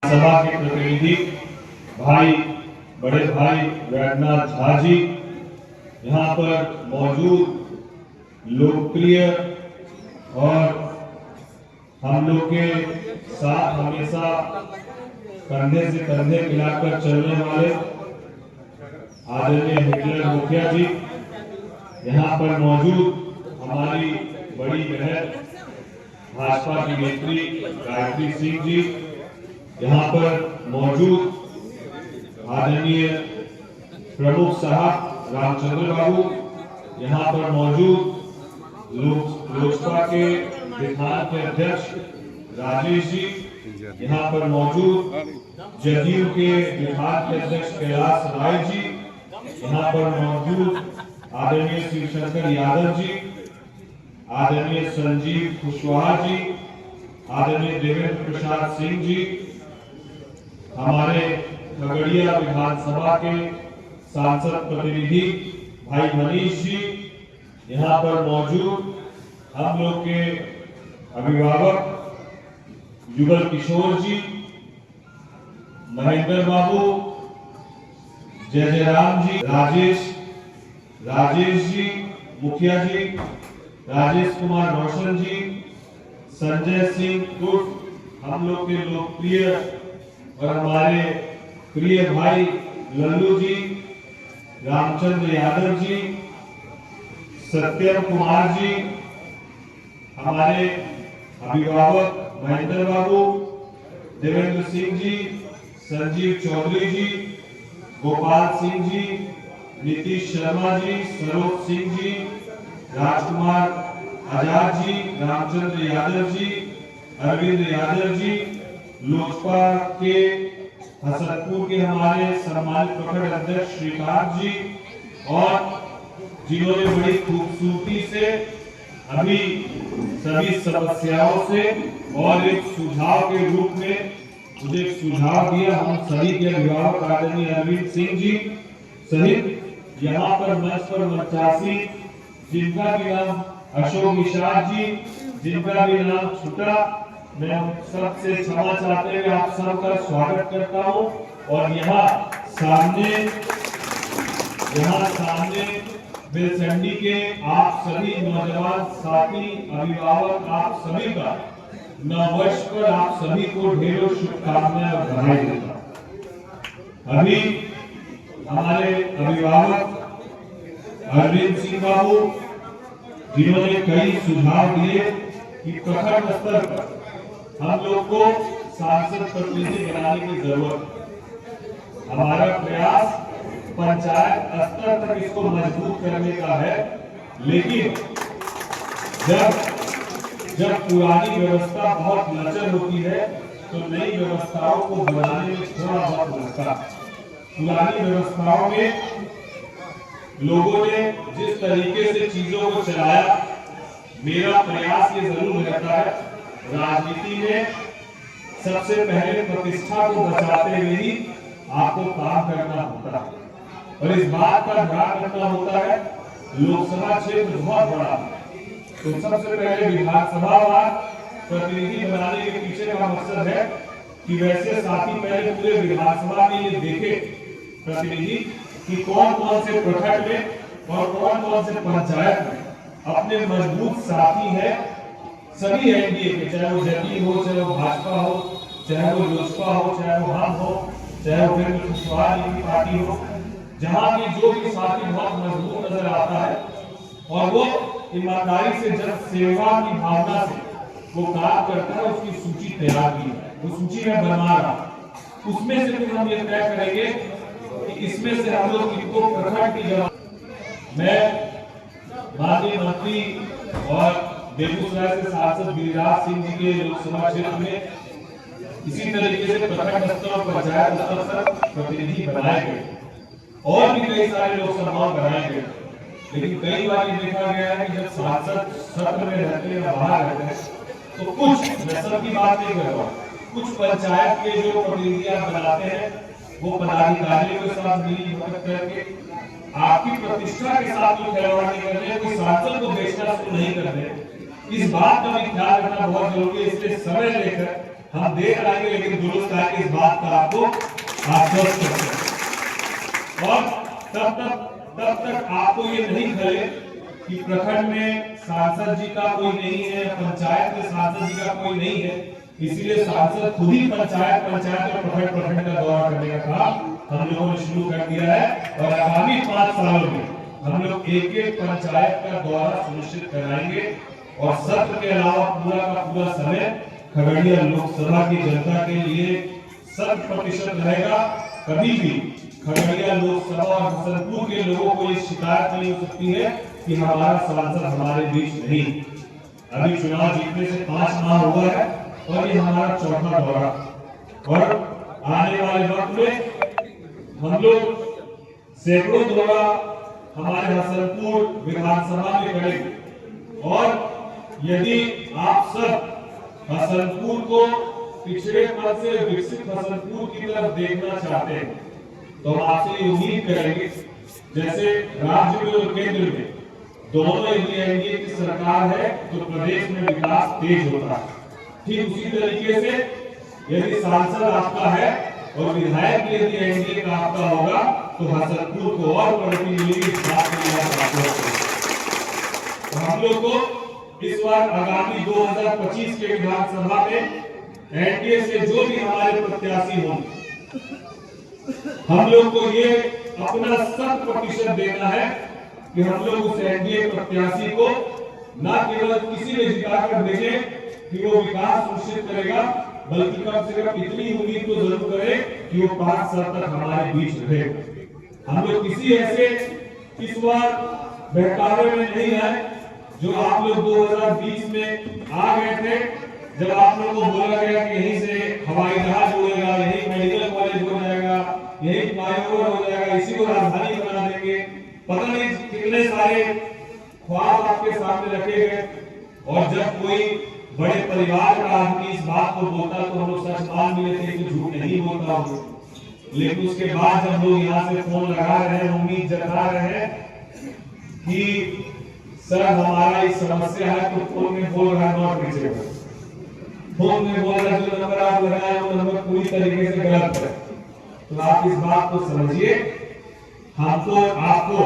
सभा के प्रतिनिधि भाई बड़े भाई वैद्यनाथ झा जी, यहाँ पर मौजूद लोकप्रिय और हम लोग के साथ हमेशा कंधे से कंधे मिलाकर चलने वाले आदरणीय हिटलर मुखिया जी, यहाँ पर मौजूद हमारी बड़ी बहन भाजपा की नेत्री गायत्री सिंह जी, यहाँ पर मौजूद आदरणीय प्रमुख साहब रामचंद्र बाबू, यहाँ पर मौजूद लोजपा के विधान के अध्यक्ष राजेश जी, यहाँ पर मौजूद जदयू के विधान के अध्यक्ष कैलाश राय जी, यहाँ पर मौजूद आदरणीय शिवशंकर यादव जी, आदरणीय संजीव कुशवाहा जी, आदरणीय देवेंद्र प्रसाद सिंह जी, हमारे खगड़िया विधानसभा के सांसद प्रतिनिधि भाई मनीष जी, यहाँ पर मौजूद हम लोग के अभिभावक युगल किशोर जी, महेंद्र बाबू, जय जयराम जी, राजेश जी, मुखिया जी, राजेश कुमार रोशन जी, संजय सिंह उर्फ हम लोग के लोकप्रिय और हमारे प्रिय भाई लल्लू जी, रामचंद्र यादव जी, सत्यम कुमार जी, हमारे अभिभावक महेंद्र बाबू, देवेंद्र सिंह जी, संजीव चौधरी जी, गोपाल सिंह जी, नीतीश शर्मा जी, सरोज सिंह जी, राजकुमार आजाद जी, रामचंद्र यादव जी, अरविंद यादव जी, लोजपा के हसनपुर के हमारे सम्मानित प्रखंड अध्यक्ष श्रीकांत जी, और जिन्होंने बड़ी खूबसूरती से अभी सभी समस्याओं से और एक सुझाव के रूप में मुझे एक सुझाव दिया, हम सभी के अभिभावक आदरणीय अरविंद सिंह जी सहित यहाँ पर मंच पर मंचासी जिनका भी नाम अशोक मिश्रा जी, जिनका भी नाम छुटा, मैं सबसे क्षमा चाहते हुए आप सबका स्वागत करता हूँ। और यहाँ सामने बेलसंडी के आप सभी नौजवान साथी अभिभावक आप सभी का नववर्ष पर आप सभी को ढेरों शुभकामनाएं और बधाई देता हूं। अभी हमारे अभिभावक अरविंद सिंह बाबू जिन्होंने कई सुझाव दिए कि प्रखंड स्तर पर हम लोग को सांसद प्रतिनिधि बनाने की जरूरत है। हमारा प्रयास पंचायत स्तर तक इसको मजबूत करने का है, लेकिन जब पुरानी व्यवस्था बहुत लचर होती है तो नई व्यवस्थाओं को बनाने में थोड़ा बहुत लगता है। पुरानी व्यवस्थाओं में लोगों ने जिस तरीके से चीजों को चलाया, मेरा प्रयास ये जरूर रहता है राजनीति में सबसे पहले प्रतिष्ठा को बचाते हुए ही आपको काम करना होता है, और इस बात का ध्यान रखना होता है लोकसभा क्षेत्र बहुत बड़ा है, तो सबसे पहले विधानसभा प्रतिनिधि बनाने के पीछे का मकसद है कि वैसे साथी पहले पूरे विधानसभा में ये देखे प्रतिनिधि कि कौन कौन से प्रखंड में और कौन कौन से पंचायत में अपने मजबूत साथी है। सभी एनडीए के, चाहे वो जदयू हो, चाहे वो भाजपा हो, चाहे वो लोजपा हो, चाहे वो हम हो, चाहे वो फिर कुशवाहा जी की पार्टी हो, जहां की जो भी साथी बहुत मजबूत नजर आता है और वो ईमानदारी से जन सेवा की भावना से वो काम करता है, उसकी सूची तैयार की है, वो सूची में बना रहा। उसमें से फिर हम ये तय करेंगे कि इसमें से हम लोग इनको प्रखंड की जगह, मैं माननीय मंत्री और बेगूसराय से सांसद गिरिराज सिंह जी के लोकसभा क्षेत्र में इसी तरीके से प्रखंड स्तर और पंचायत स्तर पर प्रतिनिधि बनाए गए और भी कई सारे लोकसभा बनाए गए, लेकिन कई बार ये देखा गया है कि जब सांसद सत्र में रहते हैं या बाहर रहते हैं तो कुछ, मैं सबकी बात नहीं कर रहा, कुछ पंचायत के जो प्रतिनिधि आप बनाते हैं वो पदाधिकारियों के साथ मिली भगत करके आपकी प्रतिष्ठा के साथ जो खिलवाड़ नहीं कर रहे, कोई सांसद को बेचना शुरू नहीं कर रहे। इस बात का भी ख्याल रखना बहुत जरूरी है, इसलिए समय लेकर हम देख आएंगे लेकिन दुरुस्त आएंगे। इस बात बात का आपको आश्वस्त करते हैं। और तब तक आपको ये नहीं खले कि प्रखंड में सांसद जी का कोई नहीं है, पंचायत में सांसद जी का कोई नहीं है, इसीलिए सांसद खुद ही पंचायत और प्रखंड का दौरा करने का काम हम लोगों ने शुरू कर दिया है। और आगामी 5 सालों में हम लोग एक पंचायत का दौरा सुनिश्चित कराएंगे और सत्र के अलावा पूरा का पूरा समय खगड़िया लोकसभा की जनता के लिए 100% रहेगा। कभी भी खगड़िया लोकसभा और हसनपुर के लोगों को ये शिकायत नहीं हो सकती है कि हमारा सांसद हमारे बीच नहीं। अभी चुनाव जीतने से 5 माह हुआ है और ये हमारा चौथा दौरा, और आने वाले वक्त में हम लोग सैकड़ों दौरा हमारे हसनपुर विधानसभा में करेंगे। और यदि आप सब हसनपुर को पिछड़े पद से विकसित हसनपुर की तरफ देखना चाहते हैं तो हम आपसे उम्मीद करेंगे, जैसे राज्य में और केंद्र में दोनों एनडीए की सरकार है तो प्रदेश में विकास तेज होता है, ठीक उसी तरीके से यदि सांसद आपका है और विधायक यदि एनडीए का आपका होगा तो हसनपुर को और प्रगति मिलेगी। इस बात को तो हम लोग को इस बार आगामी 2025 के विधानसभा में एनडीए से जो भी हमारे प्रत्याशी होंगे, हम लोग को ये अपना 100% देना है कि हम लोग उस एनडीए प्रत्याशी को न केवल किसी ने जिताकर भेजे कि वो विकास सुनिश्चित करेगा, बल्कि कम से कम इतनी उम्मीद तो जरूर करे कि वो 5 साल तक हमारे बीच रहे। हम लोग किसी ऐसे इस बार बहकावे में नहीं आए जो आप लोग 2020 में आ गए थे, जब आप लोगों को बोला गया कि यहीं से हवाई जहाज उड़ेगा, यहीं मेडिकल कॉलेज हो जाएगा, यहीं फ्लाईओवर हो जाएगा, इसी को राजधानी बना देंगे। पता नहीं कितने सारे ख्वाब आपके सामने रखे गए, और जब कोई बड़े परिवार का आदमी इस बात को बोलता तो हम लोग सच मान भी लेते कि झूठ नहीं बोलता हो। लेकिन उसके बाद जब लोग यहाँ से फोन लगा रहे हैं, उम्मीद जता रहे हैं कि सर हमारा इस समस्या है, तो फोन में बोल रहा है नॉट रीचेबल, फोन में बोल रहा है जो नंबर आप लगाए वो नंबर पूरी तरीके से गलत है। तो आप इस बात को समझिए, हमको आपको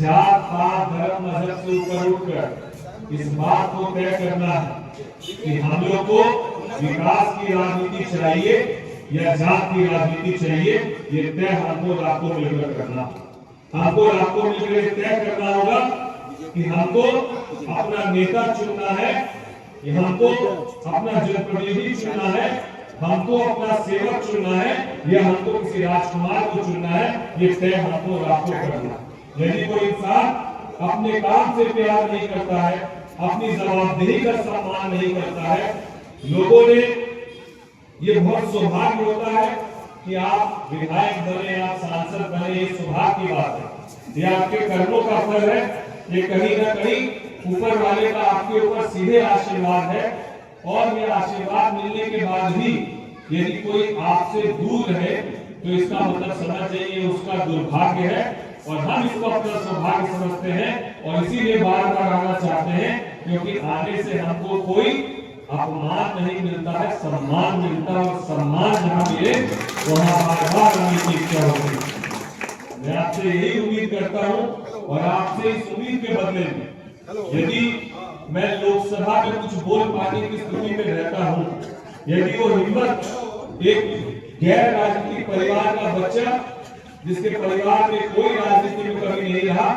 जात पात धर्म मजहब से ऊपर उठकर इस बात को तय करना है कि हम लोग को विकास की राजनीति चाहिए या जात की राजनीति चाहिए। ये तय हमको आपको मिलकर करना, हमको आपको मिलकर तय करना होगा कि हमको अपना नेता चुनना है, हमको अपना जनप्रतिनिधि चुनना है, हमको अपना सेवक चुनना है, या हमको किसी राजकुमार को चुनना है। ये तय हमको आपको करना है। यदि कोई इंसान अपने काम से प्यार नहीं करता है, अपनी जवाबदेही का सम्मान नहीं करता है, लोगों ने ये बहुत सौभाग्य होता है कि आप विधायक बने, आप सांसद बने, ये सौभाग्य की बात है, ये आपके कर्मों का फल है, ये कहीं ना कहीं ऊपर वाले का आपके ऊपर सीधे आशीर्वाद है। और ये आशीर्वाद मिलने के बाद भी यदि कोई आपसे दूर है तो इसका मतलब समझना चाहिए उसका दुर्भाग्य है, और हम इसको अपना सौभाग्य समझते हैं और इसीलिए बार बार आना चाहते हैं, क्योंकि आने से हमको कोई अपमान नहीं मिलता है, सम्मान मिलता है, और सम्मान जहाँ मिले वहाँ बार बार आने की इच्छा होती है। मैं आपसे यही उम्मीद करता हूँ, और आपसे इस उम्मीद के बदले में यदि मैं लोकसभा में कुछ बोल पाने की स्थिति में रहता हूँ, यदि वो हिम्मत एक गैर राजनीतिक परिवार का बच्चा जिसके परिवार में कोई राजनीति में कभी नहीं रहा,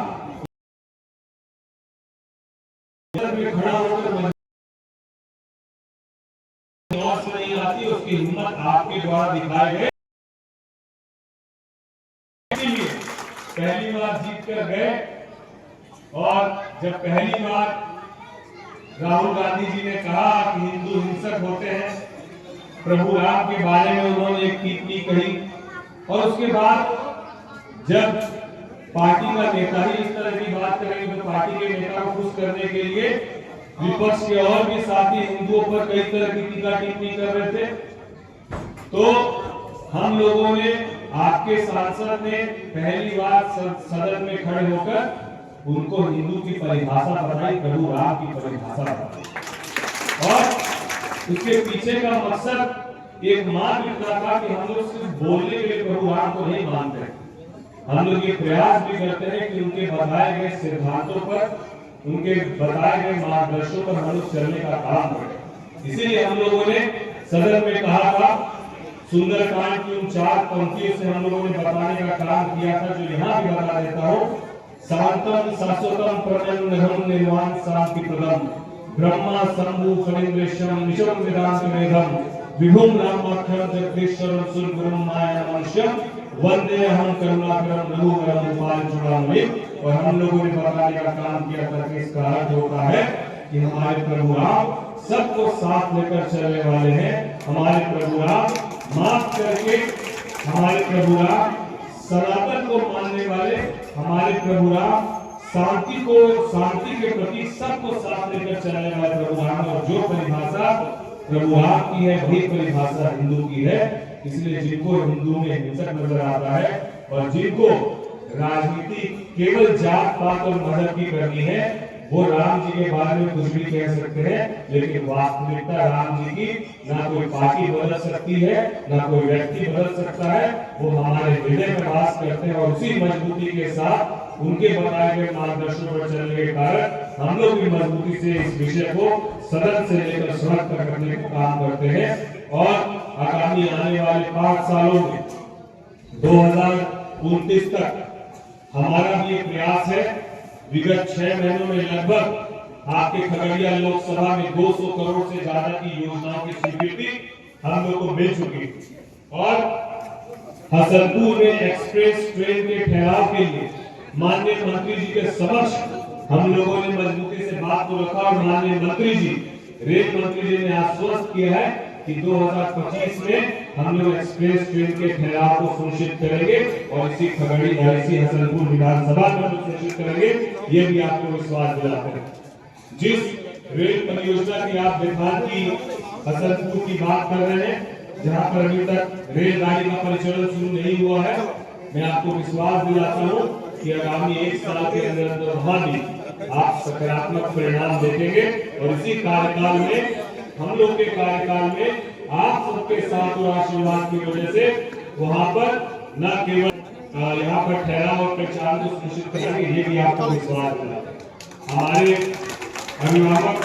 खड़ा होकर नहीं आती, उसकी हिम्मत आपके द्वारा दिखाए गए। पहली बार जीत कर गए, और जब पहली बार राहुल गांधी जी ने कहा कि हिंदू हिंसक होते हैं, प्रभु राम के बारे में उन्होंने एक टिप्पणी कही, और उसके बाद जब पार्टी का नेता ही इस तरह की बात करेंगे तो पार्टी के नेता को खुश करने के लिए विपक्ष के और भी साथी हिंदुओं पर कई तरह की टीका टिप्पणी कर रहे थे। तो हम लोगों ने, आपके सांसद ने पहली बार सदन में खड़े होकर उनको हिंदू की परिभाषा बताई, प्रभु राम की परिभाषा बताई, और उसके पीछे का मकसद एक मान इतना था कि हम लोग सिर्फ बोलने के लिए प्रभु राम को नहीं मानते, हम लोग ये प्रयास भी करते हैं कि उनके बताए गए सिद्धांतों पर, उनके बताए गए मार्गदर्शनों पर हम लोग चलने का काम करें। इसीलिए हम लोगों ने सदन में कहा था, सुंदरकांड की उन 4 पंक्तियों से हम लोगों ने बताने का काम किया था, जो यहाँ भी बता देता हूँ। शांतम शाश्वतम प्रणयम निर्वाण शांति प्रदम ब्रह्मा शंभु फणीन्द्रेशम निशम वेदांत मेधम विभुम रामाख्यम जगदीश्वरम सुरगुरुम माया मनुष्यम वंदे हम करुणाकरम रघुवरम गोपाल चूड़ामणि। और हम लोगों ने बताने का काम किया था कि इसका अर्थ होता है कि हमारे प्रभु राम सबको साथ लेकर चलने वाले हैं। हमारे प्रभु राम माफ करके, हमारे प्रभु राम सनातन को मानने वाले, हमारे प्रभु राम शांति के प्रति सबको साथ लेकर चलने वाले प्रभु राम। और जो परिभाषा प्रभु राम की है वही परिभाषा हिंदू की है। इसलिए जिनको हिंदू में हिंसक नजर आता है और जिनको राजनीति केवल जात पात और मजहब की करनी है, वो राम जी के बारे में कुछ भी कह सकते हैं, लेकिन वास्तविकता राम जी की ना कोई पार्टी बदल सकती है, ना कोई व्यक्ति बदल सकता है। वो हमारे हृदय में वास करते हैं और उसी मजबूती के साथ उनके बताए गए मार्गदर्शन पर चलने के कारण हम लोग भी मजबूती से इस विषय को सदन से लेकर सड़क तक रखने का काम करते हैं। और आगामी आने वाले 5 सालों में 2029 तक हमारा भी एक प्रयास है। विगत 6 महीनों में लगभग आपके खगड़िया लोकसभा में 200 करोड़ से ज्यादा की योजनाओं की स्वीकृति हम लोग को मिल चुकी और हसनपुर में एक्सप्रेस ट्रेन के ठहराव के लिए माननीय मंत्री जी के समक्ष हम लोगों ने मजबूती से बात को रखा और माननीय मंत्री जी, रेल मंत्री जी ने आश्वस्त किया है कि 2025 में हम लोग एक्सप्रेस ट्रेन के ठहराव को सुनिश्चित करेंगे और इसी खगड़िया इसी हसनपुर विधानसभा में सुनिश्चित करेंगे। ये भी आपको विश्वास दिलाते हैं। जिस रेल परियोजना की आप बिहार की हसनपुर की बात कर रहे हैं, जहां पर अभी तक रेलगाड़ी का परिचालन शुरू नहीं हुआ है, मैं आपको विश्वास दिलाता हूं कि आगामी 1 साल के अंदर वहां भी आप सकारात्मक परिणाम देखेंगे। और इसी कार्यकाल में, हम लोग के कार्यकाल में आप सबके साथ और आशीर्वाद की वजह से वहां पर न केवल यहाँ पर ठहराव और पहचान को सुनिश्चित करेंगे, ये भी आपको विश्वास दिलाता है। हमारे अभिभावक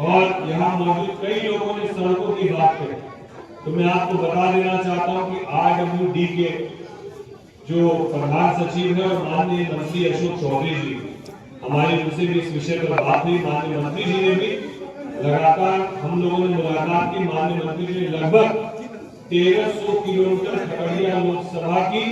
और यहाँ मौजूद कई लोगों ने सड़कों की बात करी, तो मैं आपको बता देना चाहता हूँ कि RWD के जो प्रधान सचिव है और माननीय मंत्री अशोक चौधरी जी, हमारी उनसे भी इस विषय पर बात हुई। माननीय मंत्री जी ने भी लगातार हम लोगों ने मुलाकात की। माननीय मंत्री जी ने लगभग 1300 किलोमीटर खगड़िया लोकसभा की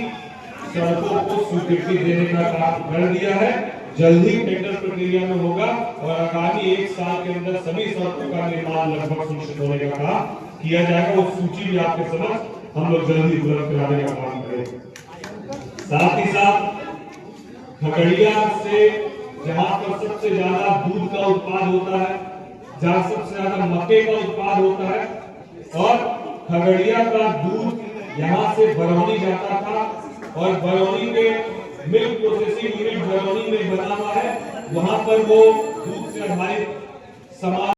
सड़कों को स्वीकृति देने का काम कर दिया है। जल्दी टेंडर प्रक्रिया में होगा और आगामी 1 साल के अंदर सभी सड़कों का निर्माण लगभग सुनिश्चित होने का काम किया जाएगा। उस सूची भी आपके समक्ष हम लोग जल्दी उपलब्ध कराने का काम करेंगे। साथ ही साथ खगड़िया से जहां पर सबसे ज्यादा दूध का उत्पाद होता है, जहां सबसे ज्यादा मक्के का उत्पाद होता है, और खगड़िया का दूध यहां से बरौनी जाता था और बरौनी के मिल्क प्रोसेसिंग यूनिट बरौनी में बना हुआ है, वहां पर वो दूध से आधारित सामान